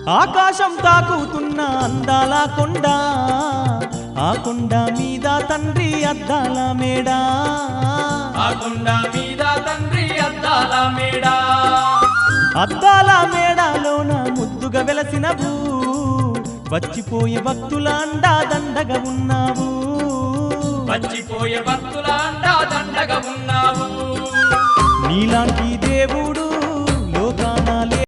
ఆకాశం తాకుతున్న అందాల కొండ, ఆ కొండ మీద తండ్రి అద్దాల మేడా, ఆ కొండ మీద తండ్రి అద్దాల మేడ, అద్దాల మేడాలోన ముద్దుగా వెలసినవు, వచ్చిపోయే భక్తుల అండా దండగా ఉన్నావు, వచ్చిపోయే భక్తుల అండా దండగా ఉన్నావు. నీలాంటి దేవుడు లోకాన